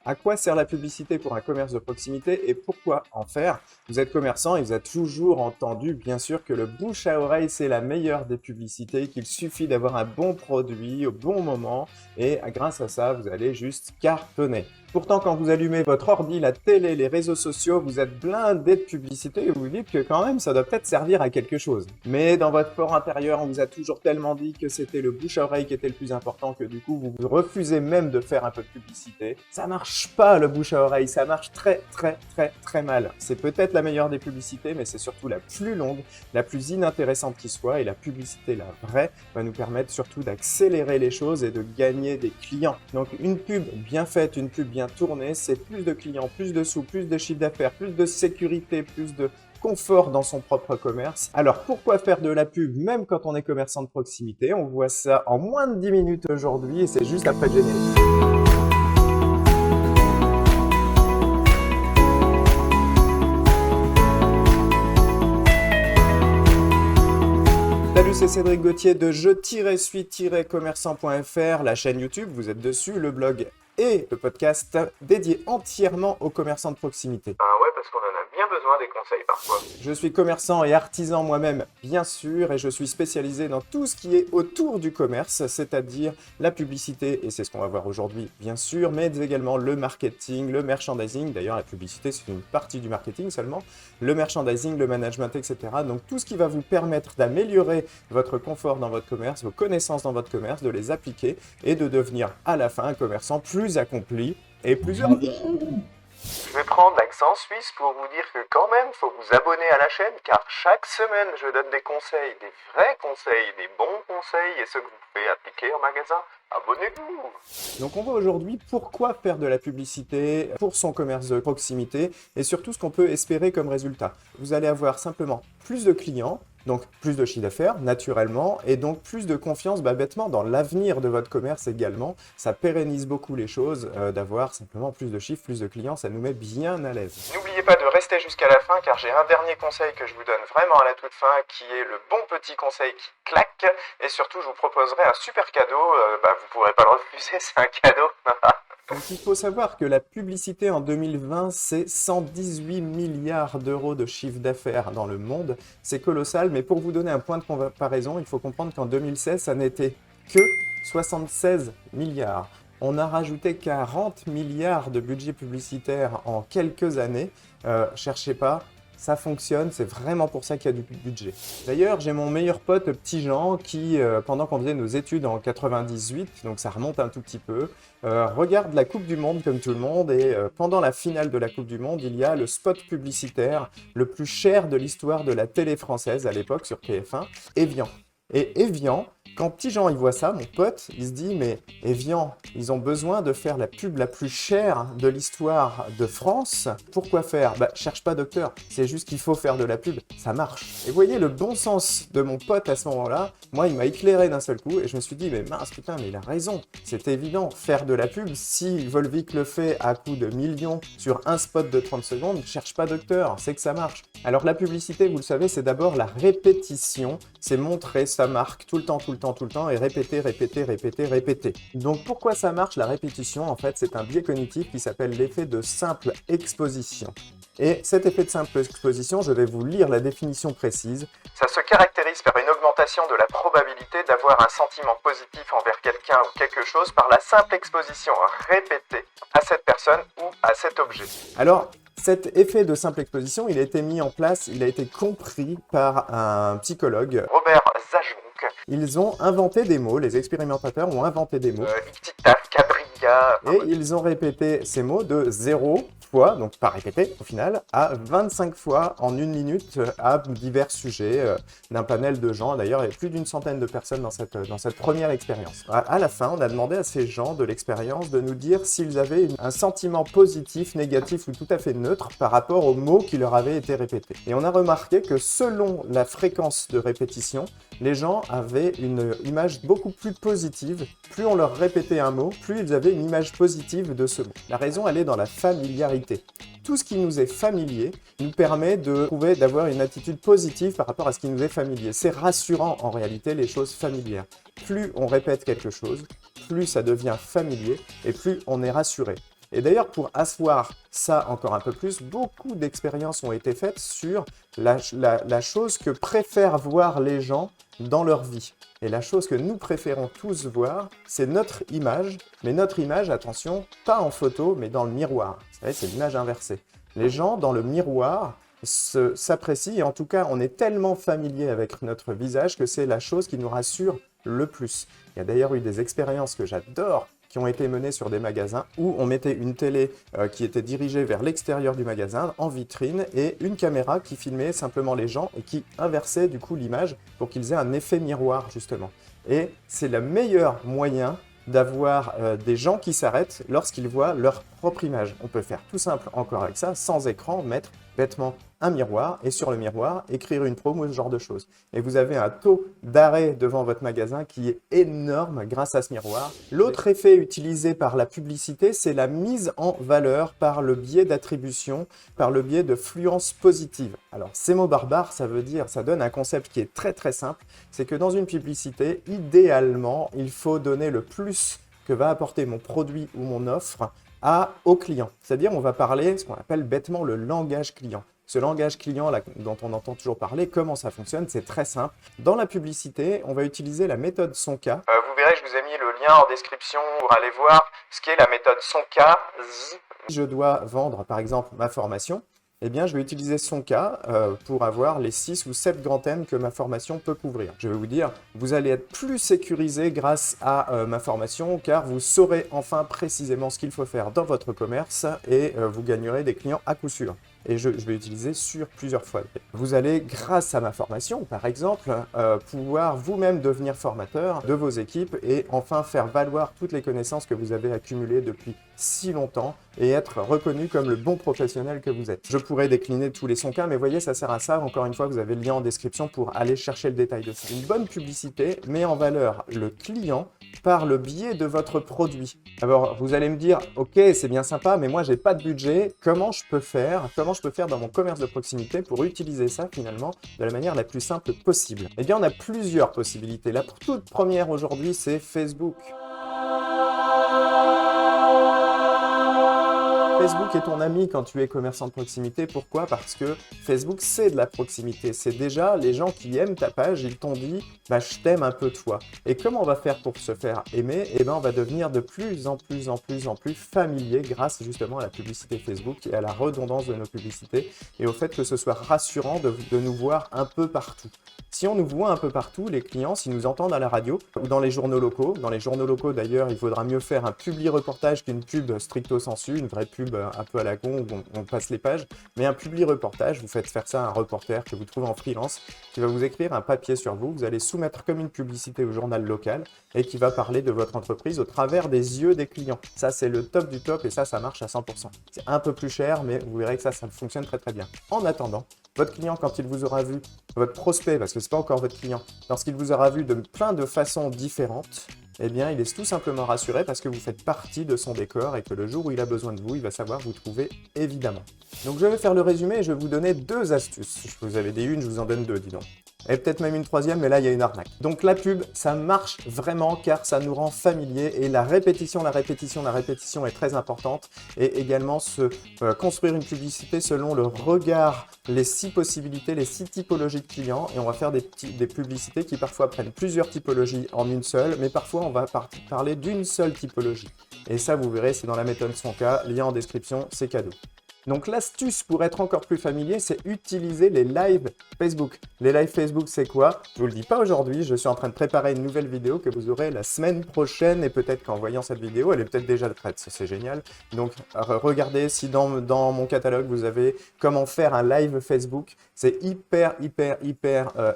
À quoi sert la publicité pour un commerce de proximité et pourquoi en faire? Vous êtes commerçant et vous avez toujours entendu, bien sûr, que le bouche à oreille, c'est la meilleure des publicités, qu'il suffit d'avoir un bon produit au bon moment et grâce à ça, vous allez juste cartonner. Pourtant, quand vous allumez votre ordi, la télé, les réseaux sociaux, vous êtes blindé de publicité et vous vous dites que quand même, ça doit peut-être servir à quelque chose. Mais dans votre fort intérieur, on vous a toujours tellement dit que c'était le bouche à oreille qui était le plus important que du coup, vous refusez même de faire un peu de publicité. Ça marche pas le bouche à oreille, ça marche très mal. C'est peut-être la meilleure des publicités, mais c'est surtout la plus longue, la plus inintéressante qui soit, et la publicité, la vraie, va nous permettre surtout d'accélérer les choses et de gagner des clients. Donc une pub bien faite, une pub bien tournée, c'est plus de clients, plus de sous, plus de chiffre d'affaires, plus de sécurité, plus de confort dans son propre commerce. Alors pourquoi faire de la pub même quand on est commerçant de proximité? On voit ça en moins de 10 minutes aujourd'hui et c'est juste après le générique. Salut, c'est Cédric Gauthier de je-suis-commerçant.fr, la chaîne YouTube, vous êtes dessus, le blog et le podcast dédié entièrement aux commerçants de proximité. Ah ouais, parce qu'on en a bien besoin des conseils parfois. Je suis commerçant et artisan moi-même, bien sûr, et je suis spécialisé dans tout ce qui est autour du commerce, c'est-à-dire la publicité, et c'est ce qu'on va voir aujourd'hui, bien sûr, mais également le marketing, le merchandising. D'ailleurs, la publicité, c'est une partie du marketing seulement. Le merchandising, le management, etc. Donc, tout ce qui va vous permettre d'améliorer votre confort dans votre commerce, vos connaissances dans votre commerce, de les appliquer et de devenir à la fin un commerçant plus accompli et plus heureux. Je vais prendre l'accent suisse pour vous dire que quand même, faut vous abonner à la chaîne car chaque semaine, je donne des conseils, des vrais conseils, des bons conseils et ceux que vous pouvez appliquer en magasin. Abonnez-vous! Donc on voit aujourd'hui pourquoi faire de la publicité pour son commerce de proximité et surtout ce qu'on peut espérer comme résultat. Vous allez avoir simplement plus de clients, donc plus de chiffre d'affaires naturellement et donc plus de confiance bêtement dans l'avenir de votre commerce également. Ça pérennise beaucoup les choses d'avoir simplement plus de chiffres, plus de clients, ça nous met bien à l'aise. N'oubliez pas de rester jusqu'à la fin car j'ai un dernier conseil que je vous donne vraiment à la toute fin qui est le bon petit conseil qui claque et surtout je vous proposerai un super cadeau, vous pourrez pas le refuser, c'est un cadeau. Donc il faut savoir que la publicité en 2020, c'est 118 milliards d'euros de chiffre d'affaires dans le monde. C'est colossal, mais pour vous donner un point de comparaison, il faut comprendre qu'en 2016, ça n'était que 76 milliards. On a rajouté 40 milliards de budget publicitaire en quelques années. Cherchez pas. Ça fonctionne, c'est vraiment pour ça qu'il y a du budget. D'ailleurs, j'ai mon meilleur pote, Petit Jean, qui, pendant qu'on faisait nos études en 98, donc ça remonte un tout petit peu, regarde la Coupe du Monde comme tout le monde et pendant la finale de la Coupe du Monde, il y a le spot publicitaire le plus cher de l'histoire de la télé française à l'époque sur TF1, Evian. Et Evian, quand Petit Jean il voit ça, mon pote, il se dit mais Evian, ils ont besoin de faire la pub la plus chère de l'histoire de France. Pourquoi faire? Cherche pas docteur, c'est juste qu'il faut faire de la pub, ça marche. Et vous voyez le bon sens de mon pote à ce moment-là, moi il m'a éclairé d'un seul coup et je me suis dit mais mince putain mais il a raison, c'est évident, faire de la pub, si Volvic le fait à coup de millions sur un spot de 30 secondes, cherche pas docteur, c'est que ça marche. Alors la publicité, vous le savez, c'est d'abord la répétition, c'est montrer sa marque tout le temps et répéter. Donc pourquoi ça marche la répétition? En fait, c'est un biais cognitif qui s'appelle l'effet de simple exposition. Et cet effet de simple exposition, je vais vous lire la définition précise. Ça se caractérise par une augmentation de la probabilité d'avoir un sentiment positif envers quelqu'un ou quelque chose par la simple exposition répétée à cette personne ou à cet objet. Alors, cet effet de simple exposition, il a été mis en place, il a été compris par un psychologue, Robert Zajonc. Ils ont inventé des mots, les expérimentateurs ont inventé des mots. Tic-tac, cabrilla. Et ils ont répété ces mots de 0 fois, donc pas répété au final, à 25 fois en une minute à divers sujets d'un panel de gens. D'ailleurs, il y a plus d'une centaine de personnes dans cette première expérience. À la fin, on a demandé à ces gens de l'expérience de nous dire s'ils avaient un sentiment positif, négatif ou tout à fait neutre par rapport aux mots qui leur avaient été répétés. Et on a remarqué que selon la fréquence de répétition, les gens avaient une image beaucoup plus positive. Plus on leur répétait un mot, plus ils avaient une image positive de ce mot. La raison, elle est dans la familiarité. Tout ce qui nous est familier nous permet d'avoir une attitude positive par rapport à ce qui nous est familier. C'est rassurant en réalité les choses familières. Plus on répète quelque chose, plus ça devient familier et plus on est rassuré. Et d'ailleurs, pour asseoir ça encore un peu plus, beaucoup d'expériences ont été faites sur la chose que préfèrent voir les gens dans leur vie. Et la chose que nous préférons tous voir, c'est notre image. Mais notre image, attention, pas en photo, mais dans le miroir. Vous savez, c'est l'image inversée. Les gens, dans le miroir, s'apprécient. Et en tout cas, on est tellement familier avec notre visage que c'est la chose qui nous rassure le plus. Il y a d'ailleurs eu des expériences que j'adore qui ont été menées sur des magasins où on mettait une télé qui était dirigée vers l'extérieur du magasin en vitrine et une caméra qui filmait simplement les gens et qui inversait du coup l'image pour qu'ils aient un effet miroir justement. Et c'est le meilleur moyen d'avoir des gens qui s'arrêtent lorsqu'ils voient leur propre image. On peut faire tout simple encore avec ça, sans écran, mettre bêtement un miroir et sur le miroir, écrire une promo, ce genre de choses. Et vous avez un taux d'arrêt devant votre magasin qui est énorme grâce à ce miroir. L'autre effet utilisé par la publicité, c'est la mise en valeur par le biais d'attribution, par le biais de fluence positive. Alors, ces mots barbares, ça donne un concept qui est très très simple, c'est que dans une publicité, idéalement, il faut donner le plus que va apporter mon produit ou mon offre au client. C'est-à-dire, on va parler ce qu'on appelle bêtement le langage client. Ce langage client là, dont on entend toujours parler, comment ça fonctionne? C'est très simple. Dans la publicité, on va utiliser la méthode Sonka. Vous verrez, je vous ai mis le lien en description pour aller voir ce qu'est la méthode Sonka. Si je dois vendre, par exemple, ma formation, eh bien, je vais utiliser Sonka pour avoir les 6 ou 7 grands thèmes que ma formation peut couvrir. Je vais vous dire, vous allez être plus sécurisé grâce à ma formation, car vous saurez enfin précisément ce qu'il faut faire dans votre commerce et vous gagnerez des clients à coup sûr. Et je vais utiliser sur plusieurs fois. Vous allez, grâce à ma formation, par exemple, pouvoir vous-même devenir formateur de vos équipes et enfin faire valoir toutes les connaissances que vous avez accumulées depuis si longtemps et être reconnu comme le bon professionnel que vous êtes. Je pourrais décliner tous les Sonka, mais voyez, ça sert à ça. Encore une fois, vous avez le lien en description pour aller chercher le détail de ça. Une bonne publicité met en valeur le client par le biais de votre produit. Alors, vous allez me dire, ok, c'est bien sympa, mais moi, j'ai pas de budget. Comment je peux faire dans mon commerce de proximité pour utiliser ça, finalement, de la manière la plus simple possible? Eh bien, on a plusieurs possibilités. La toute première aujourd'hui, c'est Facebook. Facebook est ton ami quand tu es commerçant de proximité. Pourquoi? Parce que Facebook, c'est de la proximité. C'est déjà les gens qui aiment ta page, ils t'ont dit « je t'aime un peu toi ». Et comment on va faire pour se faire aimer? Eh bien, on va devenir de plus en plus familier grâce justement à la publicité Facebook et à la redondance de nos publicités et au fait que ce soit rassurant de nous voir un peu partout. Si on nous voit un peu partout, les clients, s'ils nous entendent à la radio ou dans les journaux locaux d'ailleurs, il faudra mieux faire un publi-reportage qu'une pub stricto sensu, une vraie pub un peu à la con où on passe les pages, mais un publi-reportage, vous faites faire ça à un reporter que vous trouvez en freelance, qui va vous écrire un papier sur vous, vous allez soumettre comme une publicité au journal local et qui va parler de votre entreprise au travers des yeux des clients. Ça, c'est le top du top et ça marche à 100%. C'est un peu plus cher, mais vous verrez que ça fonctionne très très bien. En attendant, votre client, quand il vous aura vu, votre prospect, parce que ce n'est pas encore votre client, lorsqu'il vous aura vu de plein de façons différentes, eh bien, il est tout simplement rassuré parce que vous faites partie de son décor et que le jour où il a besoin de vous, il va savoir vous trouver évidemment. Donc, je vais faire le résumé et je vais vous donner 2 astuces. Vous avez dit une, je vous en donne 2, dis donc. Et peut-être même une 3e, mais là, il y a une arnaque. Donc, la pub, ça marche vraiment car ça nous rend familiers et la répétition est très importante. Et également, construire une publicité selon le regard, les 6 possibilités, les 6 typologies de clients. Et on va faire des publicités qui parfois prennent plusieurs typologies en une seule, mais parfois, on va parler d'une seule typologie. Et ça, vous verrez, c'est dans la méthode Sonka, lien en description, c'est cadeau. Donc l'astuce pour être encore plus familier, c'est utiliser les lives Facebook. Les lives Facebook, c'est quoi? Je vous le dis pas aujourd'hui, je suis en train de préparer une nouvelle vidéo que vous aurez la semaine prochaine et peut-être qu'en voyant cette vidéo, elle est peut-être déjà prête, ça c'est génial. Donc regardez si dans mon catalogue, vous avez comment faire un live Facebook. C'est hyper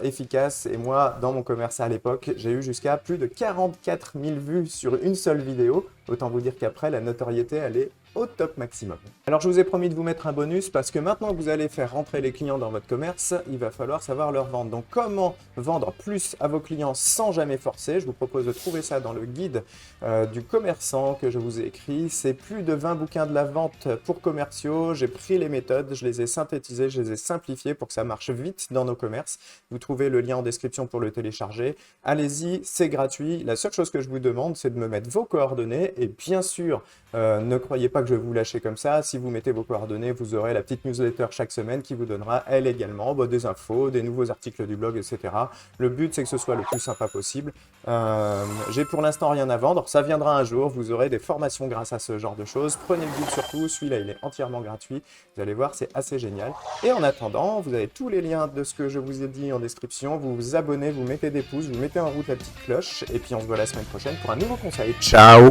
efficace et moi, dans mon commerce à l'époque, j'ai eu jusqu'à plus de 44 000 vues sur une seule vidéo. Autant vous dire qu'après, la notoriété, elle est au top maximum. Alors je vous ai promis de vous mettre un bonus parce que maintenant que vous allez faire rentrer les clients dans votre commerce, il va falloir savoir leur vendre. Donc comment vendre plus à vos clients sans jamais forcer? Je vous propose de trouver ça dans le guide du commerçant que je vous ai écrit. C'est plus de 20 bouquins de la vente pour commerciaux. J'ai pris les méthodes, je les ai synthétisées, je les ai simplifiées pour que ça marche vite dans nos commerces. Vous trouvez le lien en description pour le télécharger. Allez-y, c'est gratuit. La seule chose que je vous demande, c'est de me mettre vos coordonnées et bien sûr, ne croyez pas pas que je vais vous lâcher comme ça. Si vous mettez vos coordonnées, vous aurez la petite newsletter chaque semaine qui vous donnera, elle également, des infos, des nouveaux articles du blog, etc. Le but, c'est que ce soit le plus sympa possible. J'ai pour l'instant rien à vendre. Ça viendra un jour. Vous aurez des formations grâce à ce genre de choses. Prenez le guide surtout. Celui-là, il est entièrement gratuit. Vous allez voir, c'est assez génial. Et en attendant, vous avez tous les liens de ce que je vous ai dit en description. Vous vous abonnez, vous mettez des pouces, vous mettez en route la petite cloche. Et puis, on se voit la semaine prochaine pour un nouveau conseil. Ciao!